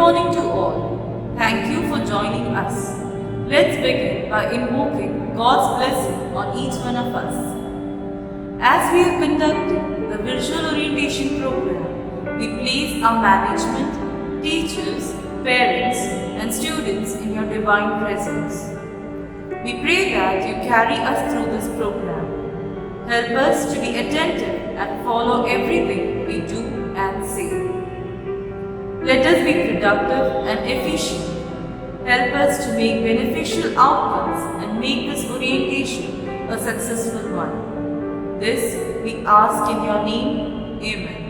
morning to all. Thank you for joining us. Let's begin by invoking God's blessing on each one of us. As we are conducting the virtual orientation program, we place our management, teachers, parents, and students in your divine presence. We pray that you carry us through this program. Help us to be attentive and follow everything we do and say. Let us be productive and efficient. Help us to make beneficial outcomes and make this orientation a successful one. This we ask in your name. Amen.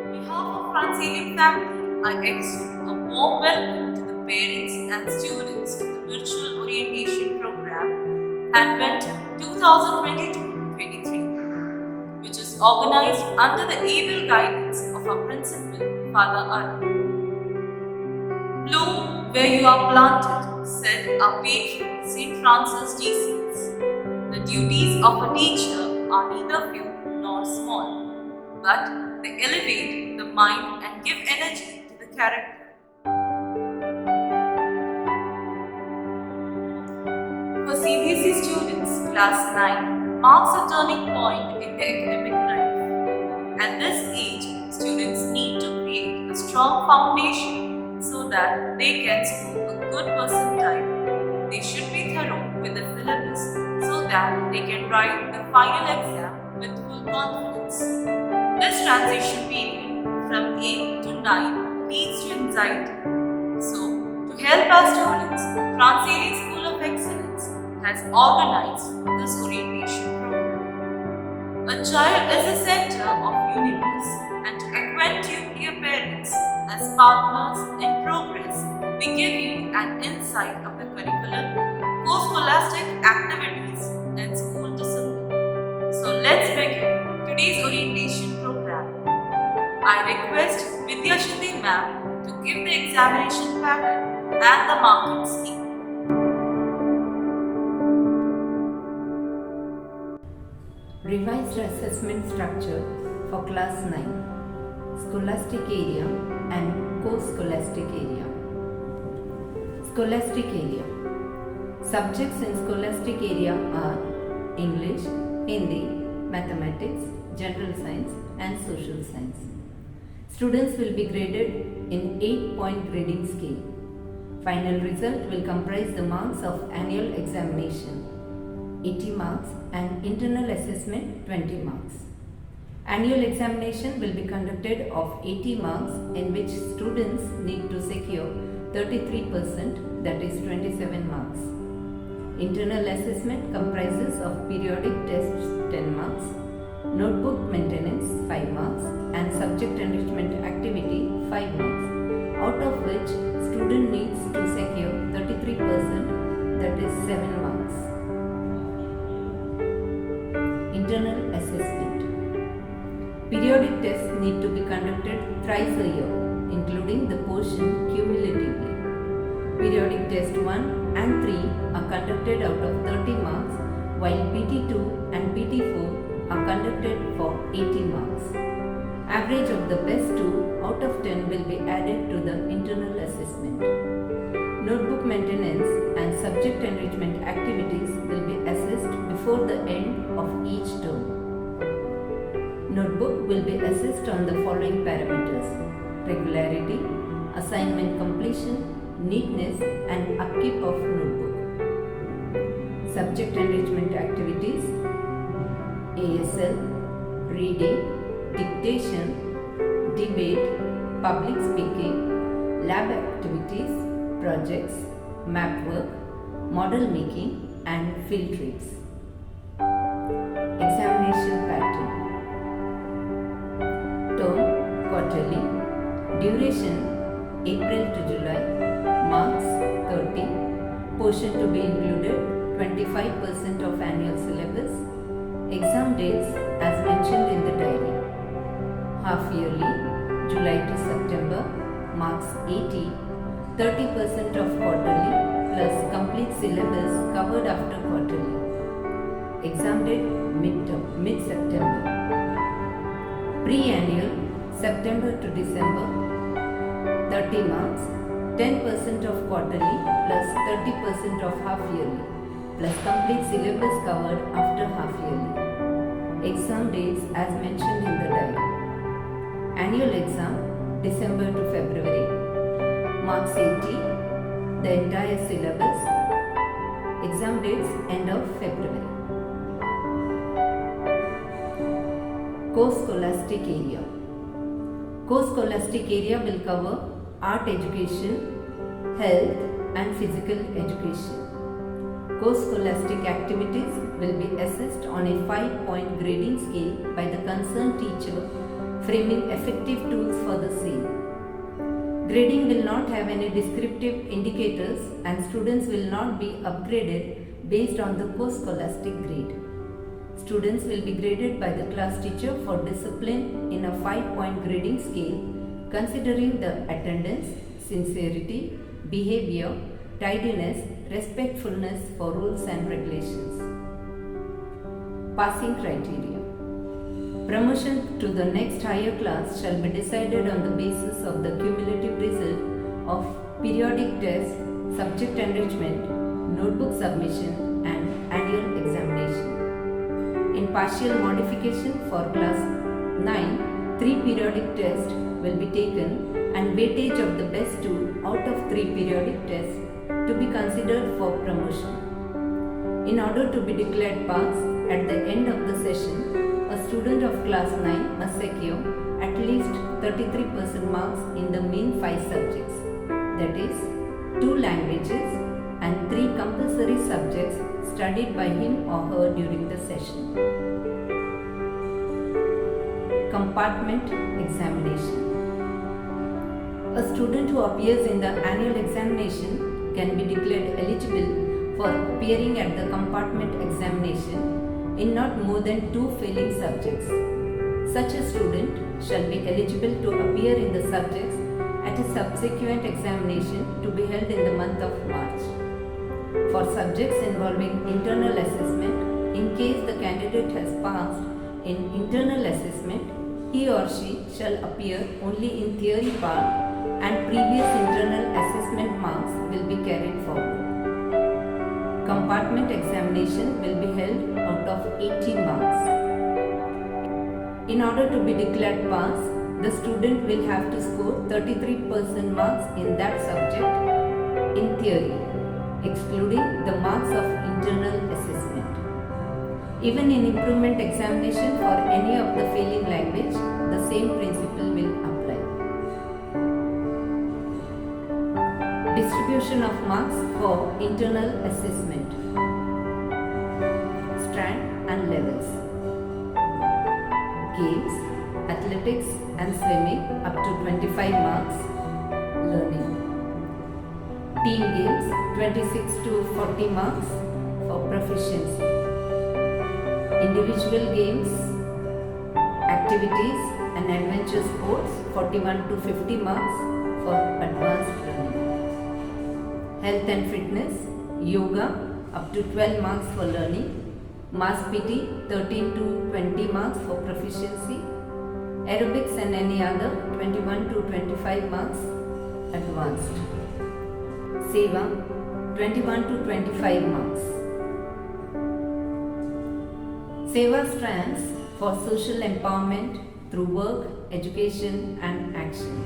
On behalf of Fransalian family, I extend a warm welcome to the parents and students to the virtual orientation program Advent 2022-23. which is organized under the able guidance of our principal, Father Arun. Bloom where you are planted, said our patron, St. Francis Jesus. The duties of a teacher are neither few nor small, but they elevate the mind and give energy to the character. For CBSE students, class 9, marks a turning point in their academic life. At this age, students need to create a strong foundation so that they can score a good percentile. They should be thorough with the syllabus so that they can write the final exam with full confidence. This transition period from 8 to 9 leads to anxiety. So, to help our students, Fransalian School of Excellence has organized this orientation program. A child is the center of universe, and to acquaint you, dear parents, as partners in progress, we give you an insight of the curriculum, co-scholastic activities, and school discipline. So let's begin today's orientation program. I request Vidya Shruti ma'am to give the examination pattern and the marking scheme. Revised assessment structure for class 9, scholastic area and co-scholastic area. Scholastic area. Subjects in scholastic area are English, Hindi, mathematics, general science and social science. Students will be graded in 8-point grading scale. Final result will comprise the marks of annual examination, 80 marks, and internal assessment 20 marks. Annual examination will be conducted of 80 marks in which students need to secure 33%, that is 27 marks. Internal assessment comprises of periodic tests 10 marks, notebook maintenance 5 marks and subject enrichment activity 5 marks, out of which student needs to secure 33%, that is 7 marks. Internal assessment. Periodic tests need to be conducted thrice a year, including the portion cumulatively. Periodic test 1 and 3 are conducted out of 30 marks, while PT2 and PT4 are conducted for 80 marks. Average of the best 2 out of 10 will be added to the internal assessment. Notebook maintenance and subject enrichment activities will be assessed before the end of each term. Notebook will be assessed on the following parameters: regularity, assignment completion, neatness and upkeep of notebook. Subject enrichment activities: ASL, reading, dictation, debate, public speaking, lab activities, projects, map work, model making and field trips. Examination pattern. Term quarterly. Duration April to July. Marks 30. Portion to be included 25% of annual syllabus. Exam dates as mentioned in the diary. Half yearly July to September. Marks 80. 30% of quarterly plus complete syllabus covered after quarterly. Exam date mid-September. Pre-annual September to December, 30 marks, 10% of quarterly plus 30% of half yearly plus complete syllabus covered after half yearly. Exam dates as mentioned in the diary. Annual exam December to February, marks 80, the entire syllabus. Exam dates end of February. Co-scholastic area. Co-scholastic area will cover art education, health and physical education. Co-scholastic activities will be assessed on a 5-point grading scale by the concerned teacher, framing effective tools for the same. Grading will not have any descriptive indicators and students will not be upgraded based on the co-scholastic grade. Students will be graded by the class teacher for discipline in a 5-point grading scale considering the attendance, sincerity, behavior, tidiness, respectfulness for rules and regulations. Passing criteria. Promotion to the next higher class shall be decided on the basis of the cumulative result of periodic test, subject enrichment, notebook submission and annual examination. In partial modification for class 9, 3 periodic tests will be taken and weightage of the best 2 out of 3 periodic tests to be considered for promotion. In order to be declared pass at the end of the session, a student of class 9 must secure at least 33% marks in the main 5 subjects, that is, 2 languages and 3 compulsory subjects studied by him or her during the session. Compartment examination. A student who appears in the annual examination can be declared eligible for appearing at the compartment examination in not more than 2 failing subjects. Such a student shall be eligible to appear in the subjects at a subsequent examination to be held in the month of March. For subjects involving internal assessment, in case the candidate has passed in internal assessment, he or she shall appear only in theory part and previous internal assessment marks will be carried forward. Compartment examination will be held out of 80 marks. In order to be declared pass, the student will have to score 33% marks in that subject in theory, excluding the marks of internal assessment. Even in improvement examination for any of the failing language, the same principle will apply. Distribution of marks for internal assessment. Strand and levels. Games, athletics and swimming up to 25 marks. Learning. Team games 26 to 40 marks for proficiency. Individual games, activities and adventure sports 41 to 50 marks for advanced learning. Health and fitness, yoga up to 12 marks for learning. Mass PT 13 to 20 marks for proficiency. Aerobics and any other 21 to 25 marks advanced. Seva 21 to 25 marks. Seva stands for social empowerment through work, education and action.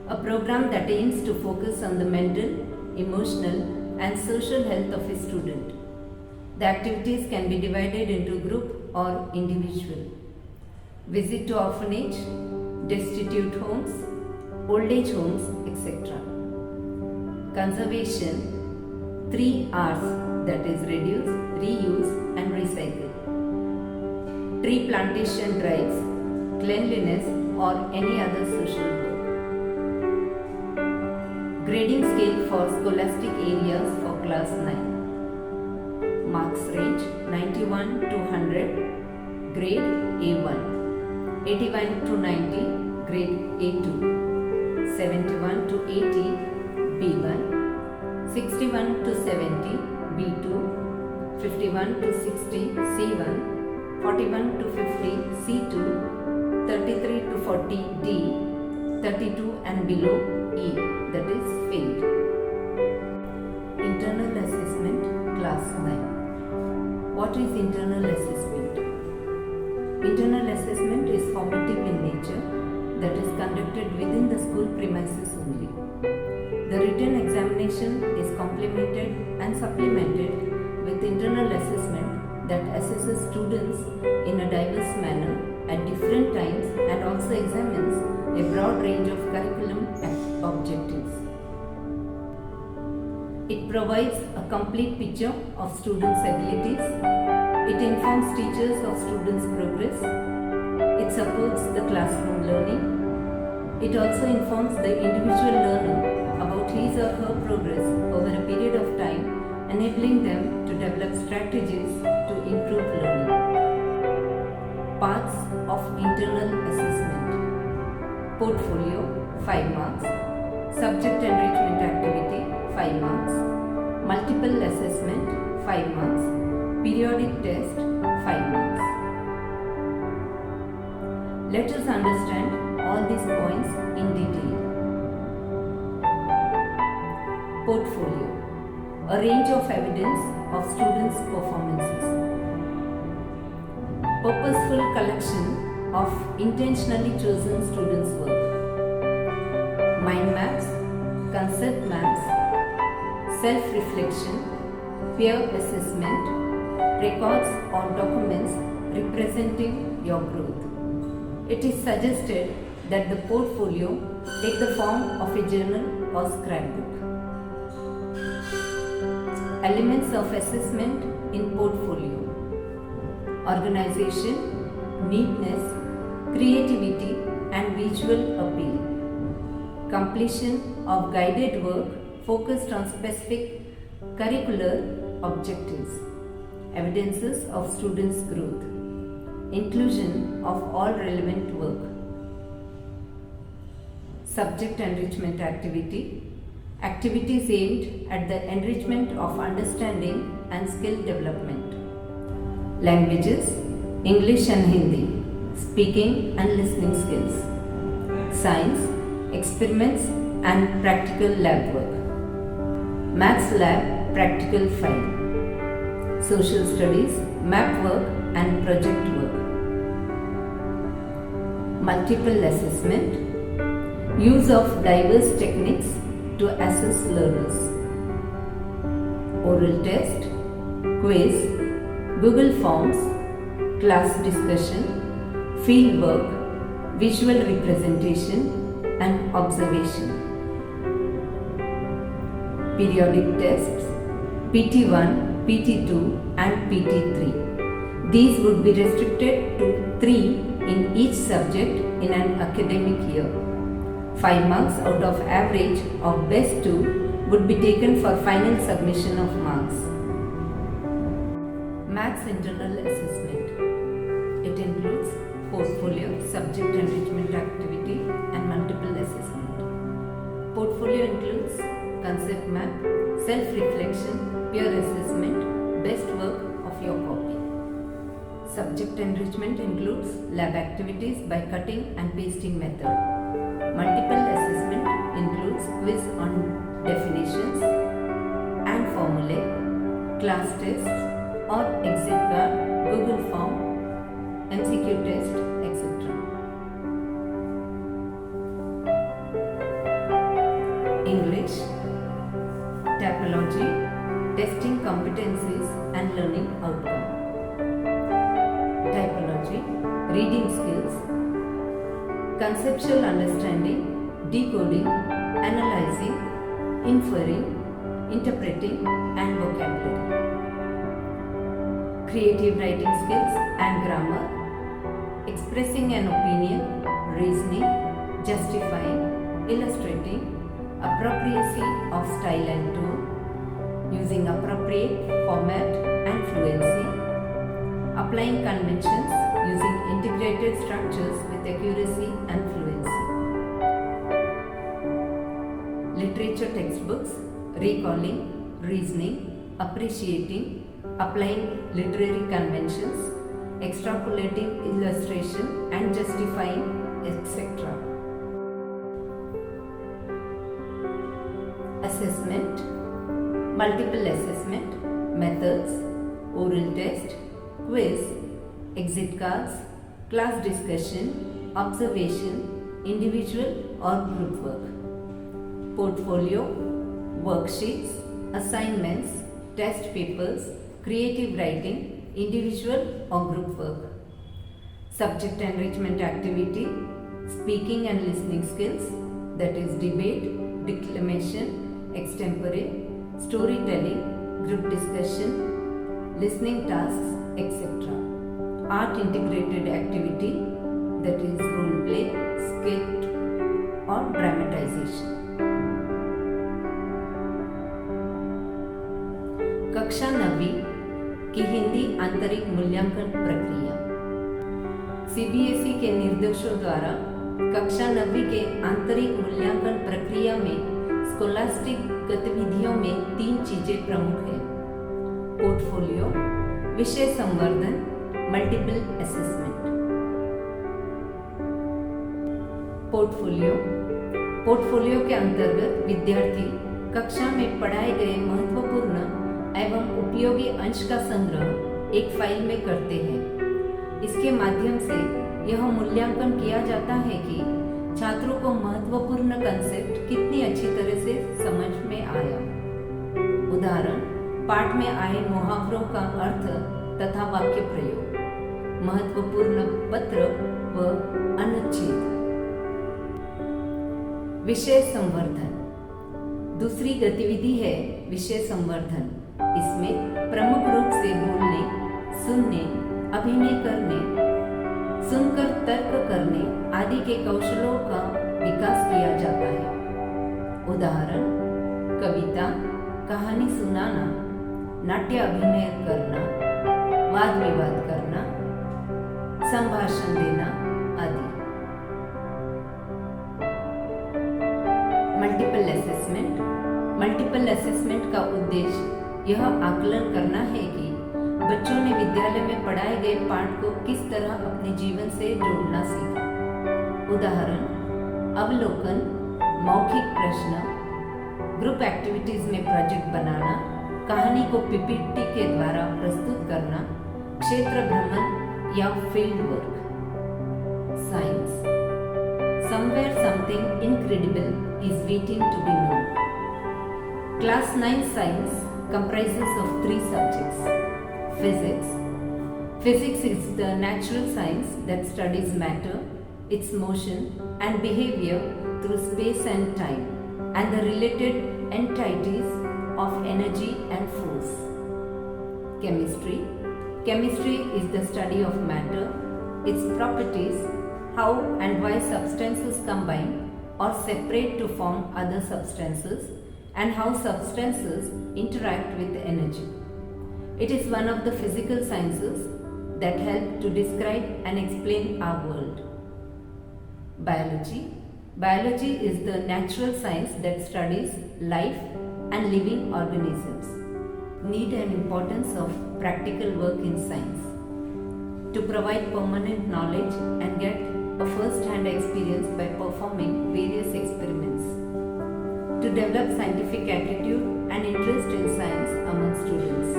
A program that aims to focus on the mental, emotional and social health of a student. The activities can be divided into group or individual. Visit to orphanage, destitute homes, old age homes, etc. Conservation, 3 R's, that is reduce, reuse and recycle. Tree plantation drives, cleanliness or any other social work. Grading scale for scholastic areas for class 9. Marks range 91 to 100, grade A1. 81 to 90, grade A2. 71 to 80, B1. 61 to 70, B2. 51 to 60, C1. 41 to 50, C2, 33 to 40 D, 32 and below E, that is failed. Internal assessment, class 9. What is internal assessment? Internal assessment is formative in nature, that is conducted within the school premises only. The written examination is complemented and supplemented with internal assessment that assesses students in a diverse manner at different times and also examines a broad range of curriculum objectives. It provides a complete picture of students' abilities. It informs teachers of students' progress. It supports the classroom learning. It also informs the individual learner about his or her progress over a period of time, enabling them to develop strategies to improve learning. Parts of internal assessment: portfolio 5 marks, subject enrichment activity 5 marks, multiple assessment 5 marks, periodic test 5 marks. Let us understand all these points in detail. Portfolio: a range of evidence of students' performances. Purposeful collection of intentionally chosen students' work. Mind maps, concept maps, self-reflection, peer assessment, records or documents representing your growth. It is suggested that the portfolio take the form of a journal or scrapbook. Elements of assessment in portfolio: organization, neatness, creativity and visual appeal. Completion of guided work focused on specific curricular objectives. Evidences of students' growth. Inclusion of all relevant work. Subject enrichment activity. Activities aimed at the enrichment of understanding and skill development. Languages: English and Hindi. Speaking and listening skills. Science: experiments and practical lab work. Maths lab practical file. Social studies, map work and project work. Multiple assessment. Use of diverse techniques to assess learners. Oral test, quiz, Google Forms, class discussion, field work, visual representation and observation. Periodic tests, PT1, PT2 and PT3. These would be restricted to 3 in each subject in an academic year. 5 marks out of average of best 2 would be taken for final submission of marks. Maths internal assessment. It includes portfolio, subject enrichment activity and multiple assessment. Portfolio includes concept map, self-reflection, peer assessment, best work of your copy. Subject enrichment includes lab activities by cutting and pasting method. Multiple assessment includes quiz on definitions and formulae, class tests or exit card, Google form, MCQ test, etc. English, typology, testing competencies and learning outcome. Typology, reading skills, conceptual understanding, decoding, analyzing, inferring, interpreting and vocabulary. Creative writing skills and grammar, expressing an opinion, reasoning, justifying, illustrating, appropriacy of style and tone, using appropriate format and fluency, applying conventions using integrated structures with accuracy and fluency. Literature textbooks, recalling, reasoning, appreciating, applying literary conventions, extrapolating illustration and justifying, etc. Assessment, multiple assessment, methods, oral test, quiz, exit cards, class discussion, observation, individual or group work, portfolio, worksheets, assignments, test papers, creative writing, individual or group work, subject enrichment activity, speaking and listening skills, that is debate, declamation, extempore, storytelling, group discussion, listening tasks, etc. Art integrated activity, that is role play, skit or dramatization. कक्षा 9वीं की हिंदी आंतरिक मूल्यांकन प्रक्रिया। CBSE के निर्देशों द्वारा कक्षा 9वीं के आंतरिक मूल्यांकन प्रक्रिया में स्कॉलास्टिक गतिविधियों में 3 चीजें प्रमुख हैं: पोर्टफोलियो, विषय संवर्धन, मल्टीपल असेसमेंट। पोर्टफोलियो के अंतर्गत विद्यार्थी कक्षा में पढ़ाए गए महत्वपूर्ण एवं उपयोगी अंश का संग्रह एक फाइल में करते हैं। इसके माध्यम से यह मूल्यांकन किया जाता है कि छात्रों को महत्वपूर्ण कंसेप्ट कितनी अच्छी तरह से समझ में आया। उदाहरण, पाठ में आए मुहावरों का अर्थ तथा वाक्य प्रयोग, महत्वपूर्ण पत्र व अनुच्छेद। विषय संवर्धन, दूसरी गतिविधि है विषय संवर्धन। इसमें प्रमुख रूप से बोलने, सुनने, अभिनय करने, सुनकर तर्क करने आदि के कौशलों का विकास किया जाता है। उदाहरण, कविता, कहानी सुनाना, नाट्य अभिनय करना, वाद विवाद करना, संभाषण देना आदि। मल्टीपल असेसमेंट का उद्देश्य यह आकलन करना है कि बच्चों ने विद्यालय में पढ़ाए गए पाठ को किस तरह अपने जीवन से जोड़ना सीखा। उदाहरण, अवलोकन, मौखिक प्रश्न, ग्रुप एक्टिविटीज में प्रोजेक्ट बनाना, कहानी को पीपीटी के द्वारा प्रस्तुत करना, क्षेत्र भ्रमण या field work. Science, somewhere something incredible is waiting to be known. Class 9 science comprises of 3 subjects. Physics is the natural science that studies matter, its motion and behavior through space and time, and the related entities of energy and force. Chemistry is the study of matter, its properties, how and why substances combine or separate to form other substances, and how substances interact with energy. It is one of the physical sciences that help to describe and explain our world. Biology is the natural science that studies life and living organisms. Need and importance of practical work in science. To provide permanent knowledge and get a first-hand experience by performing various experiments. To develop scientific attitude and interest in science among students.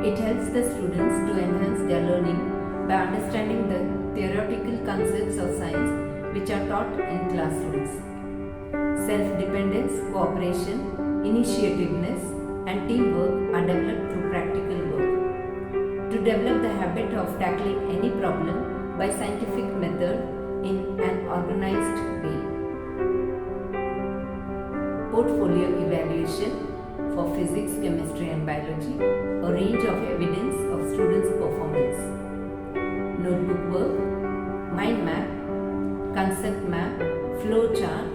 It helps the students to enhance their learning by understanding the theoretical concepts of science which are taught in classrooms. Self-dependence, cooperation, initiativeness, and teamwork are developed through practical work. To develop the habit of tackling any problem by scientific method in an organized way. Portfolio evaluation for physics, chemistry and biology, a range of evidence of students' performance. Notebook work, mind map, concept map, flow chart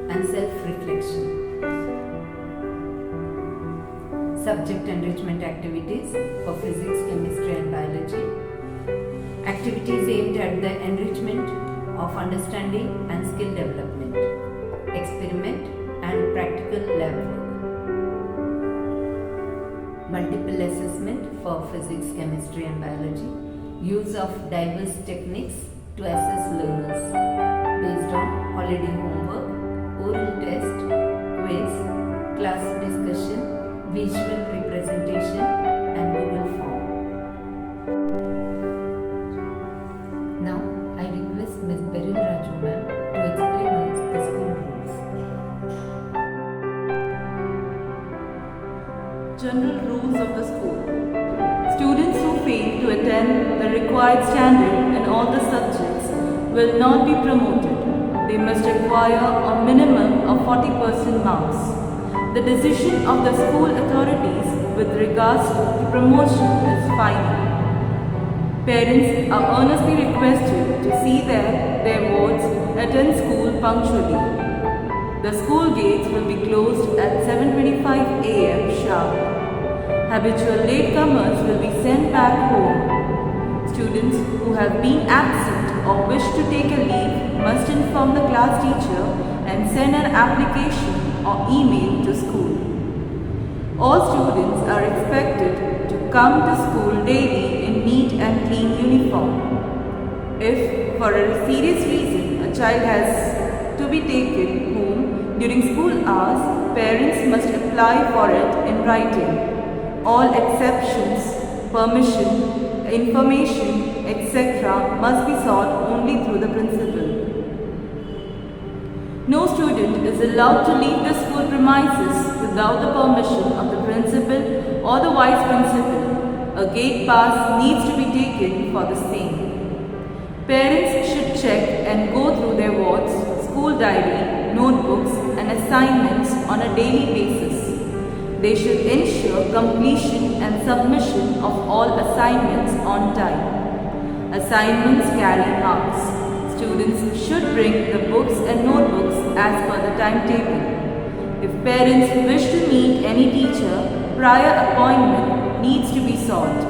and self-reflection. Subject enrichment activities for physics, chemistry and biology. Activities aimed at the enrichment of understanding and skill development. Experiment and practical lab work. Multiple assessment for physics, chemistry and biology. use of diverse techniques to assess learners based on holiday homework, oral test, quiz, class discussion, visual representation, and Google form. Now, I request Ms. Beryl Raju ma'am to explain us the school rules. General rules of the school. Students who fail to attend the required standard in all the subjects will not be promoted. They must acquire a minimum of 40% marks. The decision of the school authorities with regards to promotion is final. Parents are earnestly requested to see that their wards attend school punctually. The school gates will be closed at 7:25 a.m. sharp. Habitual latecomers will be sent back home. Students who have been absent or wish to take a leave must inform the class teacher and send an application or email to school. All students are expected to come to school daily in neat and clean uniform. If for a serious reason a child has to be taken home during school hours, parents must apply for it in writing. All exceptions, permission, information, etc. must be sought only through the principal. No student is allowed to leave the school premises without the permission of the principal or the vice principal. A gate pass needs to be taken for the same. Parents should check and go through their wards, school diary, notebooks and assignments on a daily basis. They should ensure completion and submission of all assignments on time. Assignments carry marks. Students should bring the books and notebooks as per the timetable. If parents wish to meet any teacher, prior appointment needs to be sought.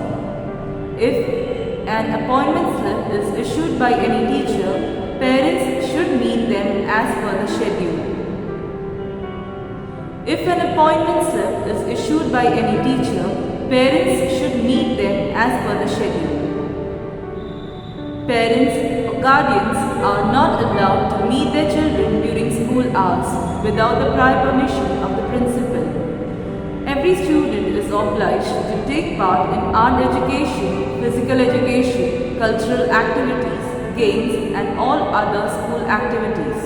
If an appointment slip is issued by any teacher, parents should meet them as per the schedule. If an appointment slip is issued by any teacher, parents should meet them as per the schedule. Parents or guardians are not allowed to meet their children during school hours without the prior permission of the principal. Every student is obliged to take part in art education, physical education, cultural activities, games and all other school activities.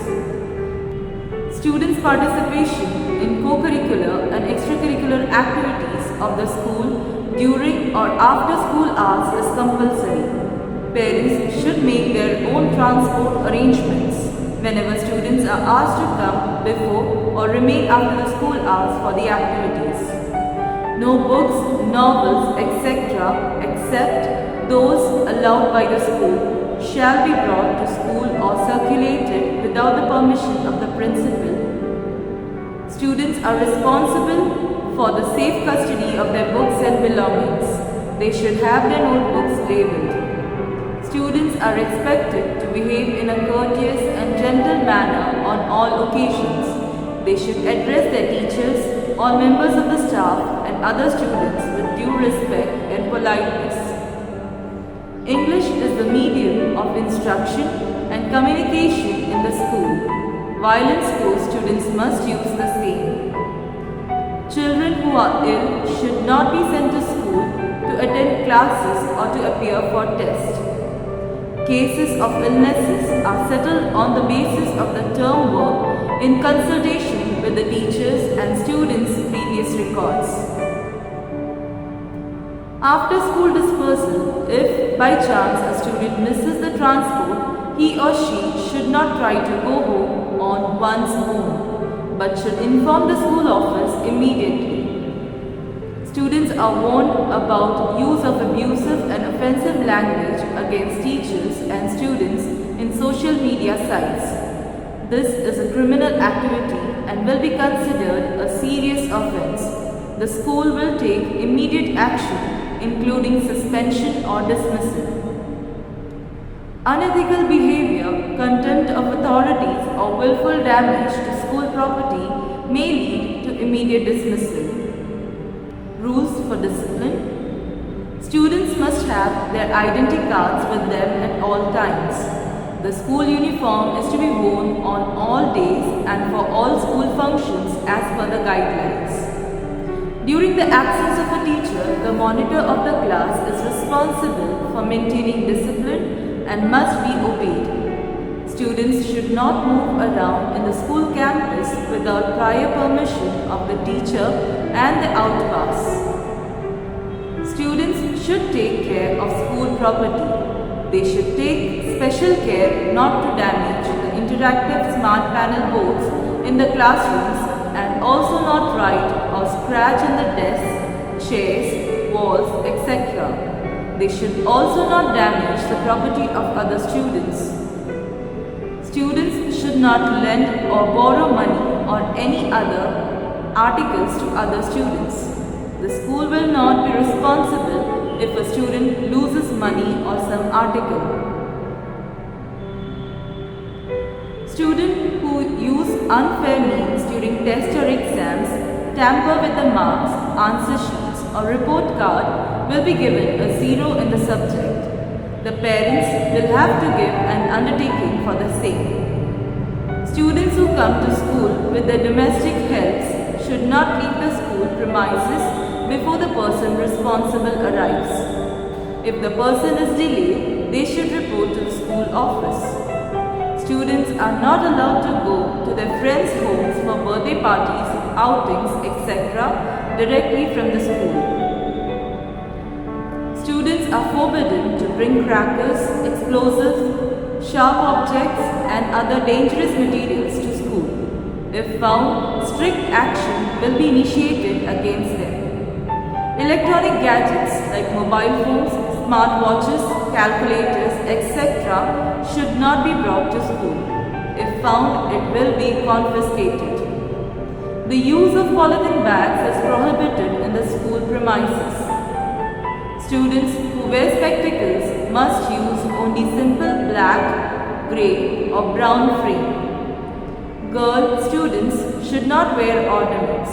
Students' participation in co-curricular and extracurricular activities of the school during or after school hours is compulsory. Parents should make their own transport arrangements whenever students are asked to come before or remain after the school hours for the activities. No books, novels, etc. except those allowed by the school shall be brought to school or circulated without the permission of the principal. Students are responsible for the safe custody of their books and belongings. They should have their notebooks labeled. Students are expected to behave in a courteous and gentle manner on all occasions. They should address their teachers, all members of the staff and other students with due respect and politeness. English is the medium of instruction and communication in the school. While in school, students must use the same. Children who are ill should not be sent to school to attend classes or to appear for tests. Cases of illnesses are settled on the basis of the term work in consultation with the teachers and students' previous records. After school dispersal, if by chance a student misses the transport, he or she should not try to go home on one's own, but should inform the school office immediately. Students are warned about use of abusive and offensive language against teachers and students in social media sites. This is a criminal activity and will be considered a serious offense. The school will take immediate action, including suspension or dismissal. Unethical behavior, contempt of authorities or willful damage to school property may lead to immediate dismissal. Rules for discipline. Students must must have their identity cards with them at all times. The school uniform is to be worn on all days and for all school functions as per the guidelines. During the absence of a teacher, the monitor of the class is responsible for maintaining discipline and must be obeyed. Students should not move around in the school campus without prior permission of the teacher and the outpass. Students should take care of school property. They should take special care not to damage the interactive smart panel boards in the classrooms and also not write or scratch on the desks, chairs, walls, etc. They should also not damage the property of other students. Students should not lend or borrow money or any other articles to other students. The school will not be responsible if a student loses money or some article. Students who use unfair means during tests or exams, tamper with the marks, answer sheets or report card will be given a 0 in the subject. The parents will have to give an undertaking for the same. Students who come to school with their domestic helps should not leave the school premises before the person responsible arrives. If the person is delayed, they should report to the school office. Students are not allowed to go to their friends' homes for birthday parties, outings, etc. directly from the school. Students are forbidden to bring crackers, explosives, sharp objects and other dangerous materials to school. If found, strict action will be initiated against them. Electronic gadgets like mobile phones, smartwatches, calculators, etc. should not be brought to school. If found, it will be confiscated. The use of polythene bags is prohibited in the school premises. Students who wear spectacles must use only simple black, grey or brown frame. Girl students should not wear ornaments.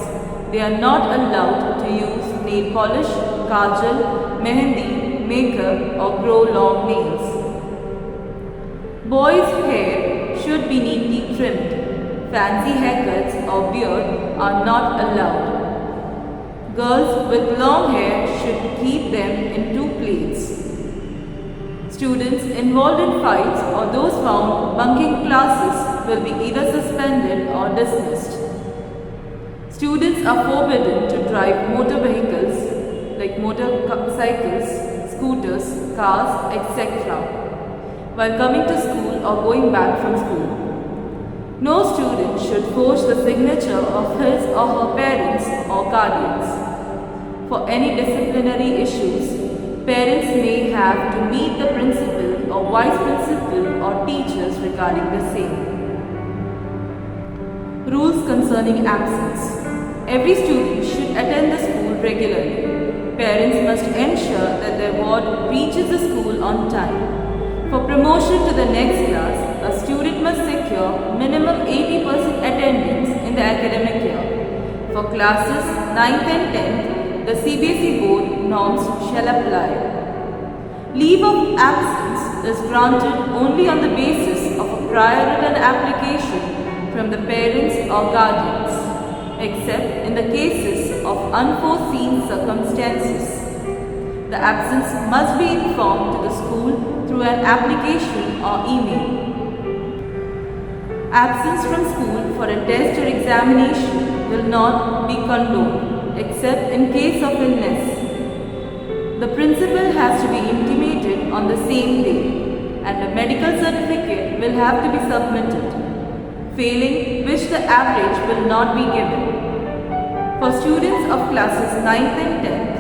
They are not allowed to use nail polish, kajal, mehendi, makeup or grow long nails. Boys' hair should be neatly trimmed. Fancy haircuts or beard are not allowed. Girls with long hair should keep them in 2 plaits. Students involved in fights or those found bunking classes will be either suspended or dismissed. Students are forbidden to drive motor vehicles like motorcycles, scooters, cars, etc. while coming to school or going back from school. No student should forge the signature of his or her parents or guardians. For any disciplinary issues, parents may have to meet the principal or vice principal or teachers regarding the same. Rules concerning absence. Every student should attend the school regularly. Parents must ensure that their ward reaches the school on time. For promotion to the next class, a student must secure minimum 80% attendance in the academic year. For classes 9th and 10th, the CBSE board norms shall apply. Leave of absence is granted only on the basis of a prior written application from the parents or guardians, except in the cases of unforeseen circumstances. The absence must be informed to the school through an application or email. Absence from school for a test or examination will not be condoned, except in case of illness. The principal has to be intimated on the same day, and a medical certificate will have to be submitted, failing which the average will not be given. For students of classes 9th and 10th,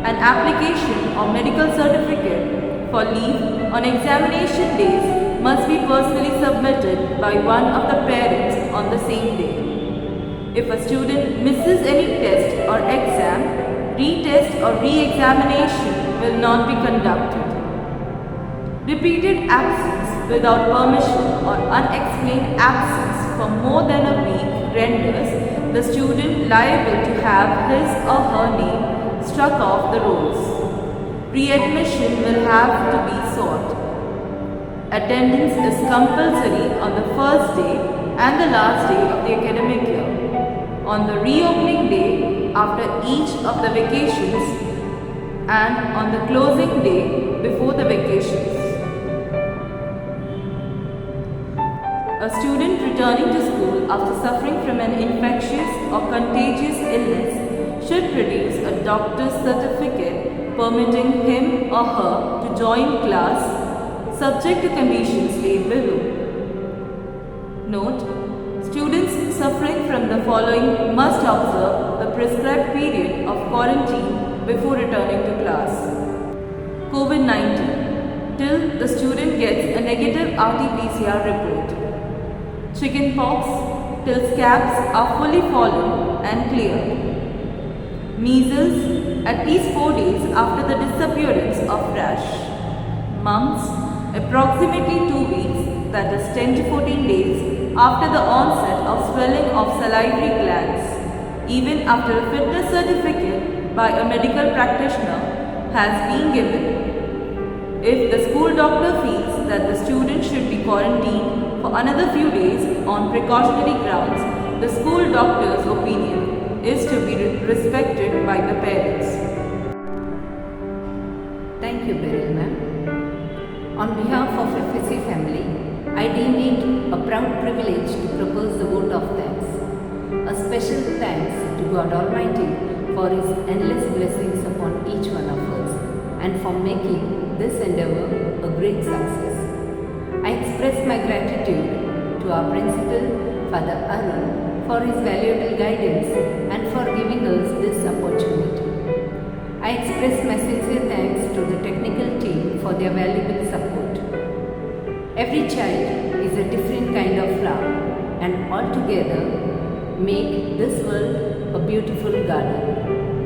an application or medical certificate for leave on examination days must be personally submitted by one of the parents on the same day. If a student misses any test or exam, retest or re-examination will not be conducted. Repeated absence without permission or unexplained absence for more than a week renders the student liable to have his or her name struck off the rolls. Readmission will have to be sought. Attendance is compulsory on the first day and the last day of the academic year, on the reopening day after each of the vacations, and on the closing day before the vacations. A student returning to school after suffering from an infectious or contagious illness should produce a doctor's certificate permitting him or her to join class subject to conditions laid below. Note: students suffering from the following must observe the prescribed period of quarantine before returning to class. COVID-19 till the student gets a negative RT-PCR report. Chickenpox till scabs are fully fallen and clear. Measles at least 4 days after the disappearance of rash. Mumps approximately 2 weeks, that is 10 to 14 days after the onset of swelling of salivary glands, even after a fitness certificate by a medical practitioner has been given. If the school doctor feels that the student should be quarantined for another few days on precautionary grounds, the school doctor's opinion is to be respected by the parents. Thank you, Beryl ma'am. On behalf of FSC family, I deem it a proud privilege to propose the vote of thanks. A special thanks to God Almighty for His endless blessings upon each one of us and for making this endeavor a great success. I express my gratitude to our principal, Father Arun, for his valuable guidance and for giving us this opportunity. I express my sincere thanks to the technical team for their valuable support. Every child is a different kind of flower, and all together make this world a beautiful garden.